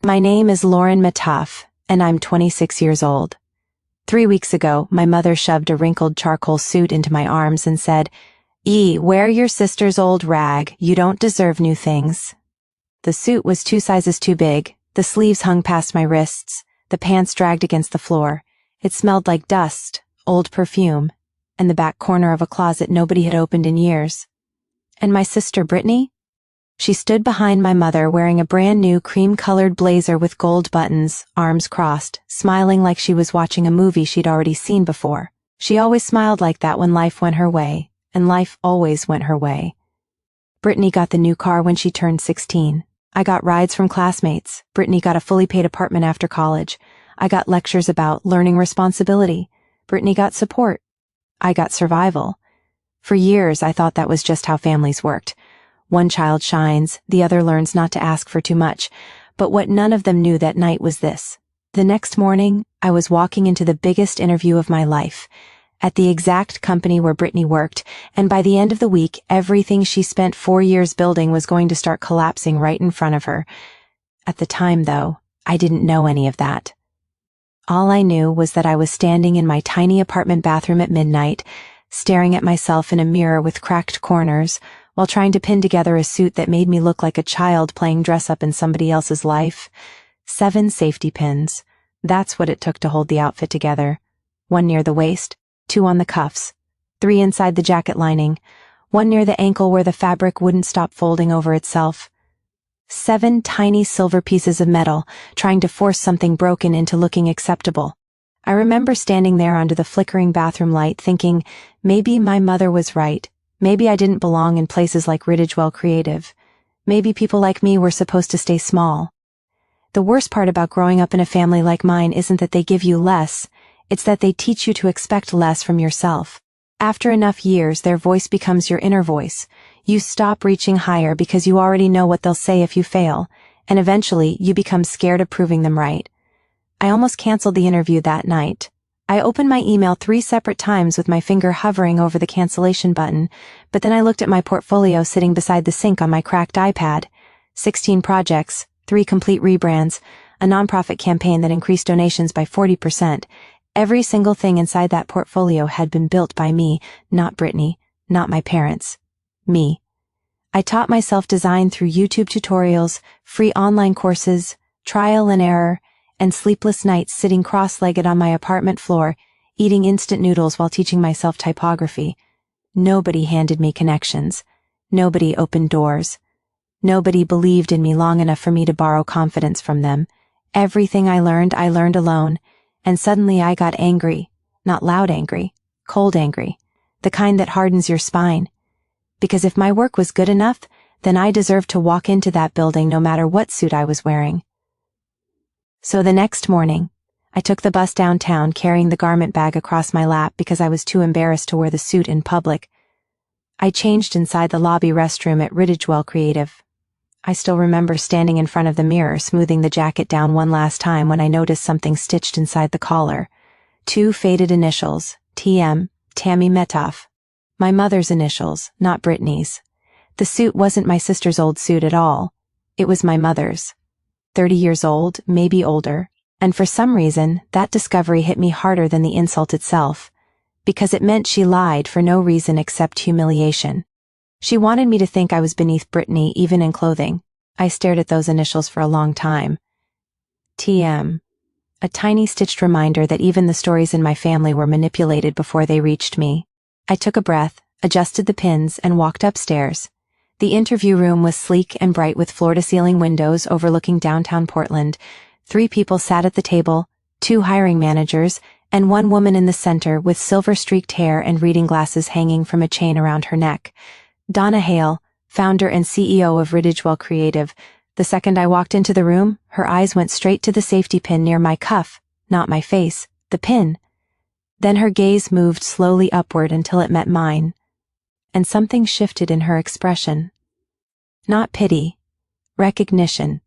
My name is Lauren Mataf, and I'm 26 years old. 3 weeks ago, my mother shoved a wrinkled charcoal suit into my arms and said, Wear your sister's old rag. You don't deserve new things." The suit was 2 sizes too big, the sleeves hung past my wrists, the pants dragged against the floor. It smelled like dust, old perfume, and the back corner of a closet nobody had opened in years. And my sister Brittany? She stood behind my mother wearing a brand new cream-colored blazer with gold buttons, arms crossed, smiling like she was watching a movie she'd already seen before. She always smiled like that when life went her way, and life always went her way. Brittany got the new car when she turned 16. I got rides from classmates. Brittany got a fully paid apartment after college. I got lectures about learning responsibility. Brittany got support. I got survival. For years, I thought that was just how families worked. One child shines, the other learns not to ask for too much. But what none of them knew that night was this. The next morning, I was walking into the biggest interview of my life, at the exact company where Brittany worked, and by the end of the week, everything she spent 4 years building was going to start collapsing right in front of her. At the time, though, I didn't know any of that. All I knew was that I was standing in my tiny apartment bathroom at midnight, staring at myself in a mirror with cracked corners, while trying to pin together a suit that made me look like a child playing dress-up in somebody else's life. 7 safety pins. That's what it took to hold the outfit together. 1 near the waist, 2 on the cuffs, 3 inside the jacket lining, 1 near the ankle where the fabric wouldn't stop folding over itself. 7 tiny silver pieces of metal, trying to force something broken into looking acceptable. I remember standing there under the flickering bathroom light thinking, maybe my mother was right. Maybe I didn't belong in places like Ridgewell Creative. Maybe people like me were supposed to stay small. The worst part about growing up in a family like mine isn't that they give you less, it's that they teach you to expect less from yourself. After enough years, their voice becomes your inner voice. You stop reaching higher because you already know what they'll say if you fail, and eventually you become scared of proving them right. I almost canceled the interview that night. I opened my email 3 separate times with my finger hovering over the cancellation button, but then I looked at my portfolio sitting beside the sink on my cracked iPad. 16 projects, 3 complete rebrands, a nonprofit campaign that increased donations by 40%. Every single thing inside that portfolio had been built by me, not Brittany, not my parents. Me. I taught myself design through YouTube tutorials, free online courses, trial and error, and sleepless nights sitting cross-legged on my apartment floor, eating instant noodles while teaching myself typography. Nobody handed me connections. Nobody opened doors. Nobody believed in me long enough for me to borrow confidence from them. Everything I learned alone, and suddenly I got angry. Not loud angry, cold angry, the kind that hardens your spine. Because if my work was good enough, then I deserved to walk into that building no matter what suit I was wearing. So the next morning, I took the bus downtown carrying the garment bag across my lap because I was too embarrassed to wear the suit in public. I changed inside the lobby restroom at Ridgewell Creative. I still remember standing in front of the mirror smoothing the jacket down one last time when I noticed something stitched inside the collar. 2 faded initials, TM, Tammy Metcalf. My mother's initials, not Brittany's. The suit wasn't my sister's old suit at all. It was my mother's. 30 years old, maybe older, and for some reason, that discovery hit me harder than the insult itself, because it meant she lied for no reason except humiliation. She wanted me to think I was beneath Brittany even in clothing. I stared at those initials for a long time. TM. A tiny stitched reminder that even the stories in my family were manipulated before they reached me. I took a breath, adjusted the pins, and walked upstairs. The interview room was sleek and bright with floor-to-ceiling windows overlooking downtown Portland. 3 people sat at the table, 2 hiring managers, and 1 woman in the center with silver-streaked hair and reading glasses hanging from a chain around her neck. Donna Hale, founder and CEO of Ridgewell Creative. The second I walked into the room, her eyes went straight to the safety pin near my cuff, not my face, the pin. Then her gaze moved slowly upward until it met mine, and something shifted in her expression. Not pity, recognition,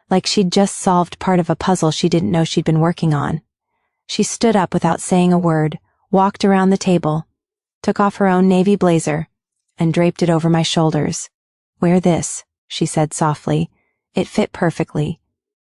like she'd just solved part of a puzzle she didn't know she'd been working on. She stood up without saying a word, walked around the table, took off her own navy blazer, and draped it over my shoulders. "Wear this," she said softly. It fit perfectly.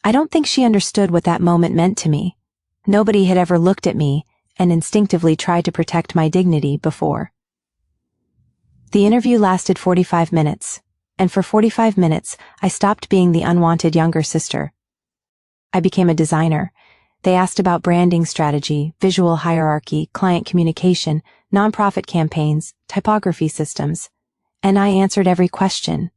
I don't think she understood what that moment meant to me. Nobody had ever looked at me and instinctively tried to protect my dignity before. The interview lasted 45 minutes, and for 45 minutes, I stopped being the unwanted younger sister. I became a designer. They asked about branding strategy, visual hierarchy, client communication, nonprofit campaigns, typography systems, and I answered every question,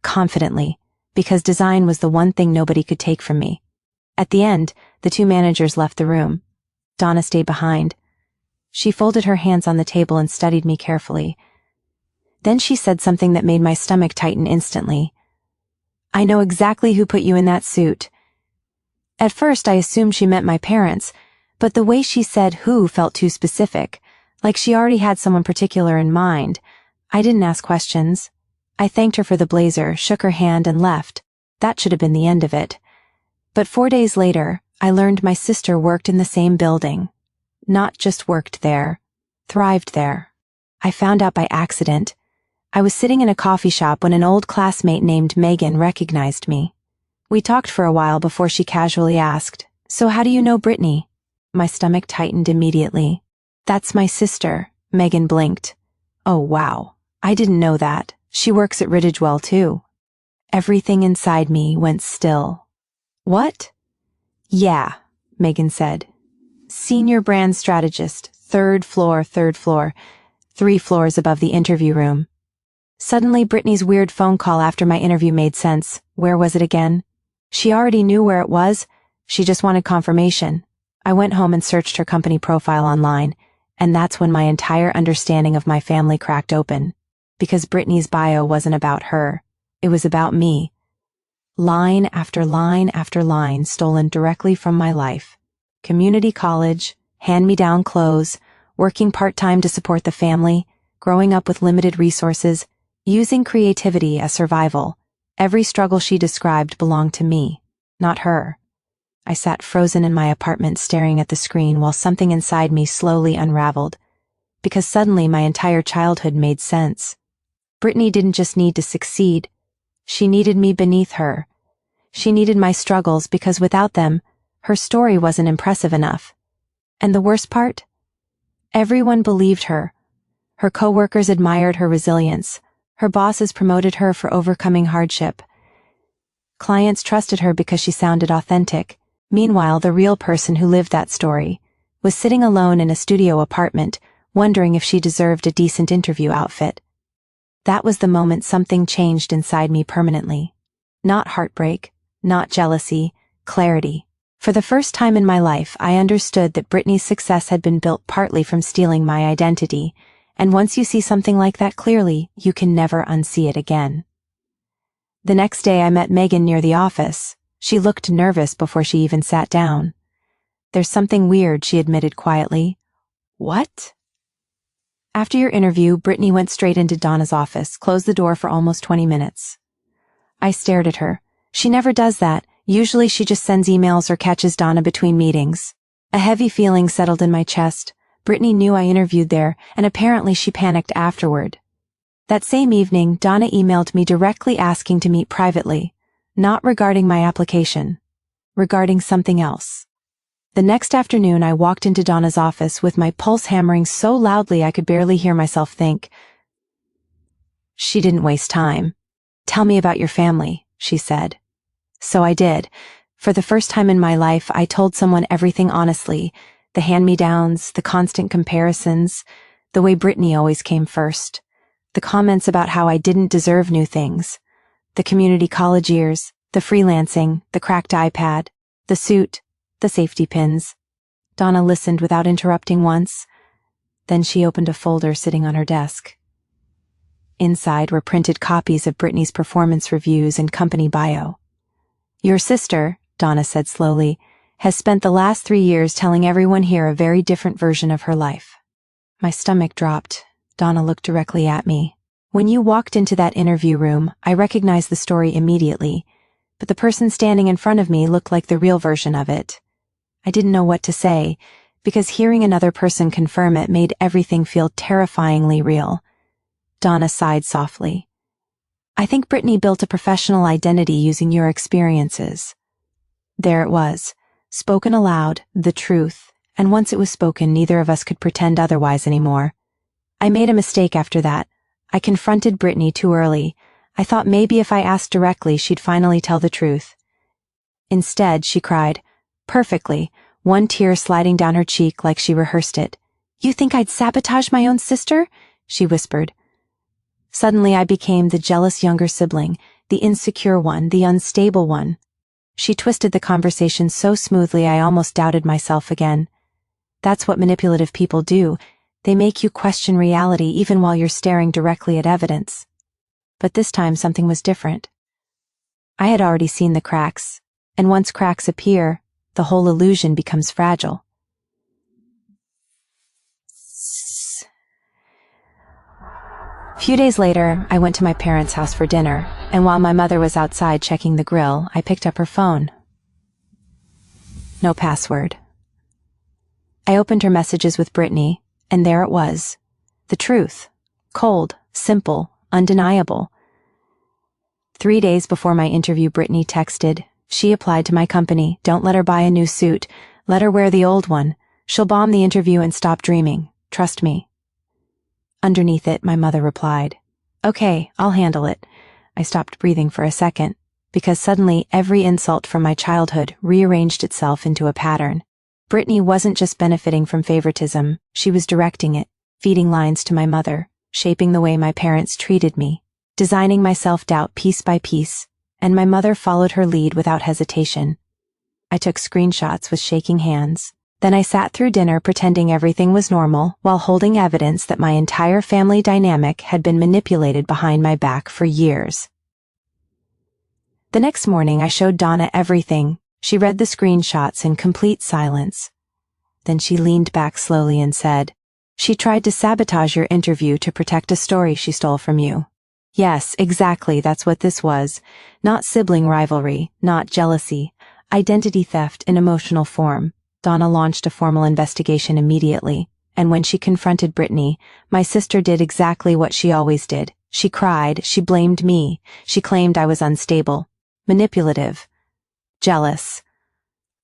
confidently, because design was the one thing nobody could take from me. At the end, the two managers left the room. Donna stayed behind. She folded her hands on the table and studied me carefully. Then she said something that made my stomach tighten instantly. "I know exactly who put you in that suit." At first I assumed she meant my parents, but the way she said who felt too specific, like she already had someone particular in mind. I didn't ask questions. I thanked her for the blazer, shook her hand, and left. That should have been the end of it. But 4 days later, I learned my sister worked in the same building. Not just worked there, thrived there. I found out by accident. I was sitting in a coffee shop when an old classmate named Megan recognized me. We talked for a while before she casually asked, "So how do you know Brittany?" My stomach tightened immediately. "That's my sister," Megan blinked. "Oh wow, I didn't know that. She works at Ridgewell too." Everything inside me went still. "What?" "Yeah," Megan said. "Senior brand strategist, third floor, 3 floors above the interview room." Suddenly, Brittany's weird phone call after my interview made sense. Where was it again? She already knew where it was. She just wanted confirmation. I went home and searched her company profile online, and that's when my entire understanding of my family cracked open. Because Brittany's bio wasn't about her. It was about me. Line after line after line stolen directly from my life. Community college, hand-me-down clothes, working part-time to support the family, growing up with limited resources, using creativity as survival. Every struggle she described belonged to me, not her. I sat frozen in my apartment staring at the screen while something inside me slowly unraveled, because suddenly my entire childhood made sense. Brittany didn't just need to succeed. She needed me beneath her. She needed my struggles because without them, her story wasn't impressive enough. And the worst part? Everyone believed her. Her coworkers admired her resilience. Her bosses promoted her for overcoming hardship. Clients trusted her because she sounded authentic. Meanwhile, the real person who lived that story was sitting alone in a studio apartment, wondering if she deserved a decent interview outfit. That was the moment something changed inside me permanently. Not heartbreak, not jealousy, clarity. For the first time in my life, I understood that Brittany's success had been built partly from stealing my identity, and once you see something like that clearly, you can never unsee it again. The next day I met Megan near the office. She looked nervous before she even sat down. "There's something weird," she admitted quietly. "What?" After your interview, Brittany went straight into Donna's office, closed the door for almost 20 minutes. I stared at her. She never does that. Usually she just sends emails or catches Donna between meetings. A heavy feeling settled in my chest. Brittany knew I interviewed there, and apparently she panicked afterward. That same evening, Donna emailed me directly asking to meet privately, not regarding my application, regarding something else. The next afternoon, I walked into Donna's office with my pulse hammering so loudly I could barely hear myself think. She didn't waste time. "Tell me about your family," she said. So I did. For the first time in my life, I told someone everything honestly. The hand-me-downs, the constant comparisons, the way Brittany always came first, the comments about how I didn't deserve new things, the community college years, the freelancing, the cracked iPad, the suit, the safety pins. Donna listened without interrupting once. Then she opened a folder sitting on her desk. Inside were printed copies of Brittany's performance reviews and company bio. "Your sister," Donna said slowly, "has spent the last 3 years telling everyone here a very different version of her life." My stomach dropped. Donna looked directly at me. "When you walked into that interview room, I recognized the story immediately, but the person standing in front of me looked like the real version of it." I didn't know what to say, because hearing another person confirm it made everything feel terrifyingly real. Donna sighed softly. "I think Brittany built a professional identity using your experiences." There it was, spoken aloud, the truth, and once it was spoken, neither of us could pretend otherwise anymore. I made a mistake after that. I confronted Brittany too early. I thought maybe if I asked directly, she'd finally tell the truth. Instead, she cried, perfectly, one tear sliding down her cheek like she rehearsed it. "You think I'd sabotage my own sister?" she whispered. Suddenly I became the jealous younger sibling, the insecure one, the unstable one. She twisted the conversation so smoothly I almost doubted myself again. That's what manipulative people do. They make you question reality even while you're staring directly at evidence. But this time something was different. I had already seen the cracks, and once cracks appear, the whole illusion becomes fragile. A few days later, I went to my parents' house for dinner, and while my mother was outside checking the grill, I picked up her phone. No password. I opened her messages with Brittany, and there it was. The truth. Cold, simple, undeniable. 3 days before my interview, Brittany texted, "She applied to my company. Don't let her buy a new suit. Let her wear the old one. She'll bomb the interview and stop dreaming. Trust me." Underneath it, my mother replied, "Okay, I'll handle it." I stopped breathing for a second, because suddenly every insult from my childhood rearranged itself into a pattern. Brittany wasn't just benefiting from favoritism, she was directing it, feeding lines to my mother, shaping the way my parents treated me, designing my self-doubt piece by piece, and my mother followed her lead without hesitation. I took screenshots with shaking hands. Then I sat through dinner pretending everything was normal while holding evidence that my entire family dynamic had been manipulated behind my back for years. The next morning, I showed Donna everything. She read the screenshots in complete silence. Then she leaned back slowly and said, "She tried to sabotage your interview to protect a story she stole from you." Yes, exactly, that's what this was. Not sibling rivalry, not jealousy, identity theft in emotional form. Donna launched a formal investigation immediately, and when she confronted Brittany, my sister did exactly what she always did. She cried, she blamed me, she claimed I was unstable, manipulative, jealous.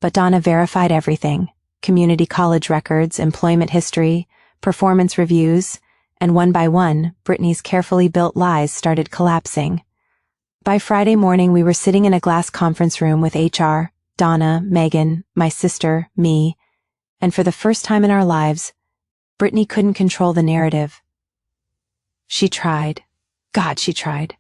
But Donna verified everything: community college records, employment history, performance reviews, and one by one, Brittany's carefully built lies started collapsing. By Friday morning, we were sitting in a glass conference room with HR, Donna, Megan, my sister, me, and for the first time in our lives, Brittany couldn't control the narrative. She tried. God, she tried.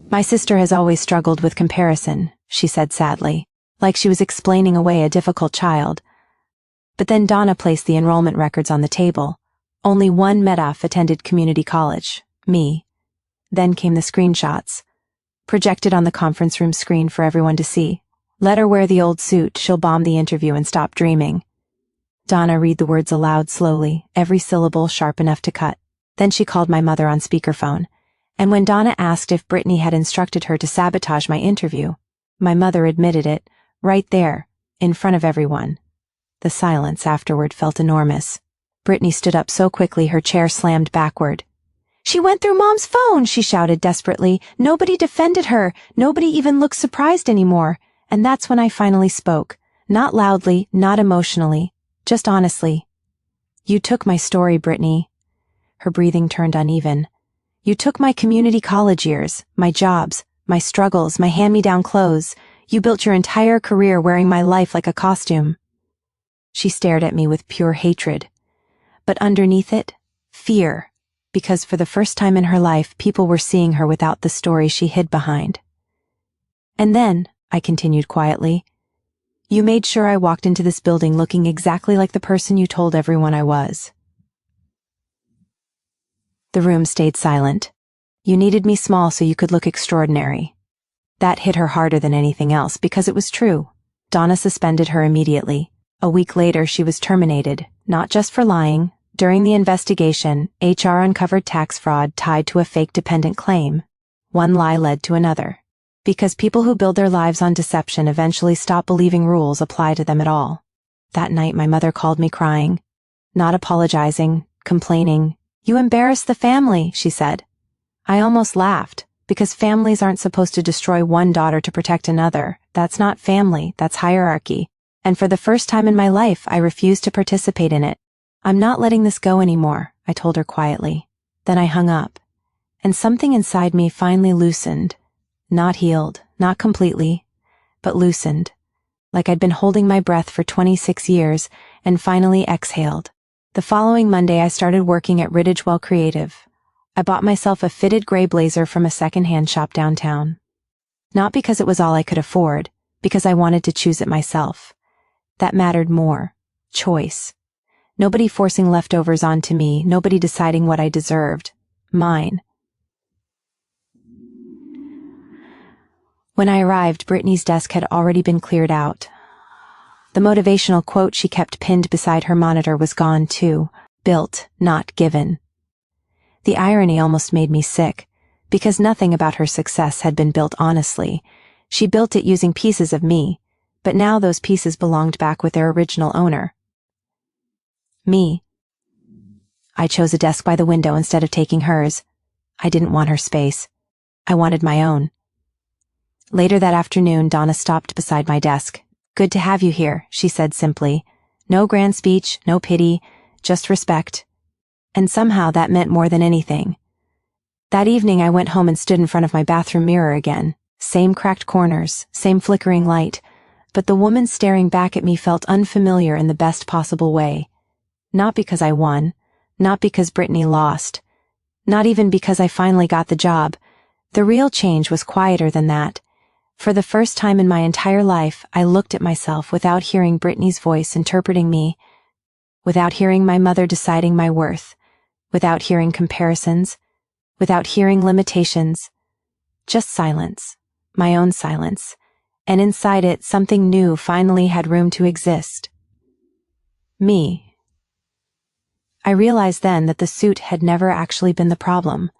"My sister has always struggled with comparison," she said sadly, like she was explaining away a difficult child. But then Donna placed the enrollment records on the table. Only one MEDAF attended community college, me. Then came the screenshots, projected on the conference room screen for everyone to see. "Let her wear the old suit, she'll bomb the interview and stop dreaming." Donna read the words aloud slowly, every syllable sharp enough to cut. Then she called my mother on speakerphone, and when Donna asked if Brittany had instructed her to sabotage my interview, my mother admitted it, right there, in front of everyone. The silence afterward felt enormous. Brittany stood up so quickly her chair slammed backward. "She went through Mom's phone," she shouted desperately. "Nobody defended her. Nobody even looked surprised anymore." And that's when I finally spoke. Not loudly, not emotionally, just honestly. "You took my story, Brittany." Her breathing turned uneven. "You took my community college years, my jobs, my struggles, my hand-me-down clothes. You built your entire career wearing my life like a costume." She stared at me with pure hatred. But underneath it, fear. Because for the first time in her life, people were seeing her without the story she hid behind. "And then," I continued quietly, "you made sure I walked into this building looking exactly like the person you told everyone I was." The room stayed silent. "You needed me small so you could look extraordinary." That hit her harder than anything else because it was true. Donna suspended her immediately. A week later, she was terminated, not just for lying. During the investigation, HR uncovered tax fraud tied to a fake dependent claim. One lie led to another. Because people who build their lives on deception eventually stop believing rules apply to them at all. That night, my mother called me crying. Not apologizing, complaining. "You embarrassed the family," she said. I almost laughed, because families aren't supposed to destroy one daughter to protect another. That's not family, that's hierarchy. And for the first time in my life, I refused to participate in it. I'm not letting this go anymore, I told her quietly. Then I hung up. And something inside me finally loosened. Not healed, not completely, but loosened. Like I'd been holding my breath for 26 years and finally exhaled. The following Monday, I started working at Ridgewell Creative. I bought myself a fitted gray blazer from a secondhand shop downtown. Not because it was all I could afford, because I wanted to choose it myself. That mattered more. Choice. Nobody forcing leftovers onto me, nobody deciding what I deserved. Mine. When I arrived, Brittany's desk had already been cleared out. The motivational quote she kept pinned beside her monitor was gone too. Built, not given. The irony almost made me sick, because nothing about her success had been built honestly. She built it using pieces of me, but now those pieces belonged back with their original owner. Me. I chose a desk by the window instead of taking hers. I didn't want her space. I wanted my own. Later that afternoon, Donna stopped beside my desk. "Good to have you here," she said simply. No grand speech, no pity, just respect. And somehow that meant more than anything. That evening I went home and stood in front of my bathroom mirror again. Same cracked corners, same flickering light, but the woman staring back at me felt unfamiliar in the best possible way. Not because I won, not because Brittany lost, not even because I finally got the job. The real change was quieter than that. For the first time in my entire life, I looked at myself without hearing Brittany's voice interpreting me, without hearing my mother deciding my worth, without hearing comparisons, without hearing limitations. Just silence, my own silence, and inside it something new finally had room to exist. Me. I realized then that the suit had never actually been the problem.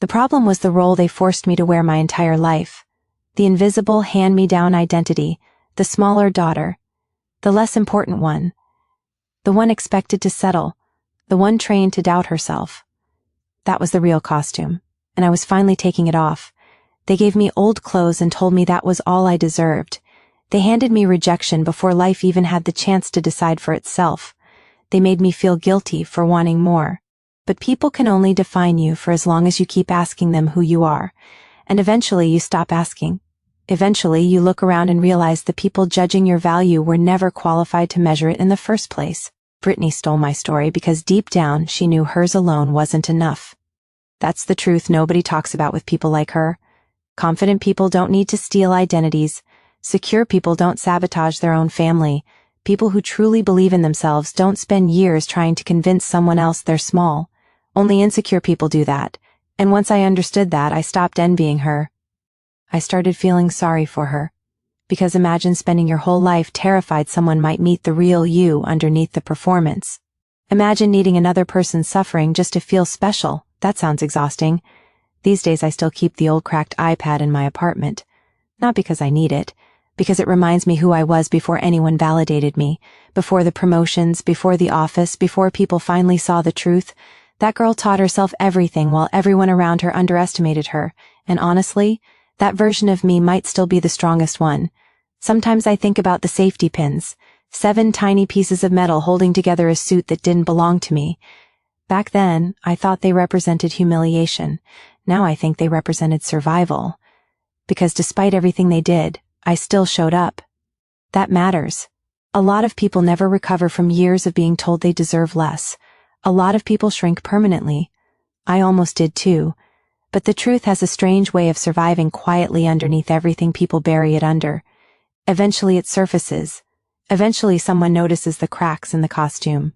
The problem was the role they forced me to wear my entire life. The invisible hand-me-down identity, the smaller daughter, the less important one, the one expected to settle, the one trained to doubt herself. That was the real costume, and I was finally taking it off. They gave me old clothes and told me that was all I deserved. They handed me rejection before life even had the chance to decide for itself. They made me feel guilty for wanting more. But people can only define you for as long as you keep asking them who you are. And eventually you stop asking. Eventually you look around and realize the people judging your value were never qualified to measure it in the first place. Brittany stole my story because deep down she knew hers alone wasn't enough. That's the truth nobody talks about with people like her. Confident people don't need to steal identities. Secure people don't sabotage their own family. People who truly believe in themselves don't spend years trying to convince someone else they're small. Only insecure people do that. And once I understood that, I stopped envying her. I started feeling sorry for her. Because imagine spending your whole life terrified someone might meet the real you underneath the performance. Imagine needing another person's suffering just to feel special. That sounds exhausting. These days I still keep the old cracked iPad in my apartment. Not because I need it, because it reminds me who I was before anyone validated me, before the promotions, before the office, before people finally saw the truth. That girl taught herself everything while everyone around her underestimated her, and honestly, that version of me might still be the strongest one. Sometimes I think about the safety pins, 7 tiny pieces of metal holding together a suit that didn't belong to me. Back then, I thought they represented humiliation. Now I think they represented survival. Because despite everything they did, I still showed up. That matters. A lot of people never recover from years of being told they deserve less. A lot of people shrink permanently. I almost did too. But the truth has a strange way of surviving quietly underneath everything people bury it under. Eventually it surfaces. Eventually someone notices the cracks in the costume.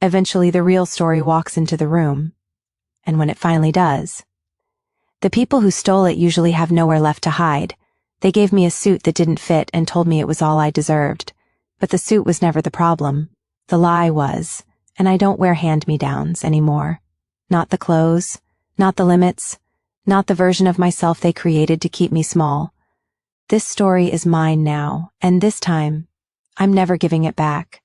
Eventually the real story walks into the room. And when it finally does, the people who stole it usually have nowhere left to hide. They gave me a suit that didn't fit and told me it was all I deserved. But the suit was never the problem. The lie was. And I don't wear hand-me-downs anymore. Not the clothes, not the limits, not the version of myself they created to keep me small. This story is mine now, and this time, I'm never giving it back.